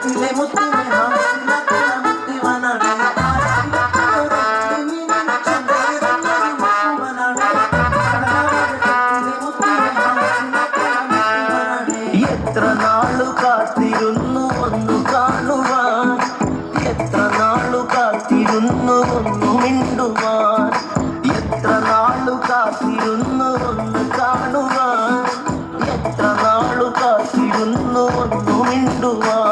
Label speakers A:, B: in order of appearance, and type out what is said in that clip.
A: എത്ര നാളു കാത്തിരുന്നു ഒന്നു കാണുവാൻ, എത്ര നാളു കാത്തിരുന്നു ഒന്നു മിണ്ടുവാൻ, എത്ര നാളു കാത്തിരുന്നു ഒന്ന് കാണുവാൻ, എത്ര നാളു കാത്തിരുന്നു ഒന്നു മിണ്ടുവാൻ.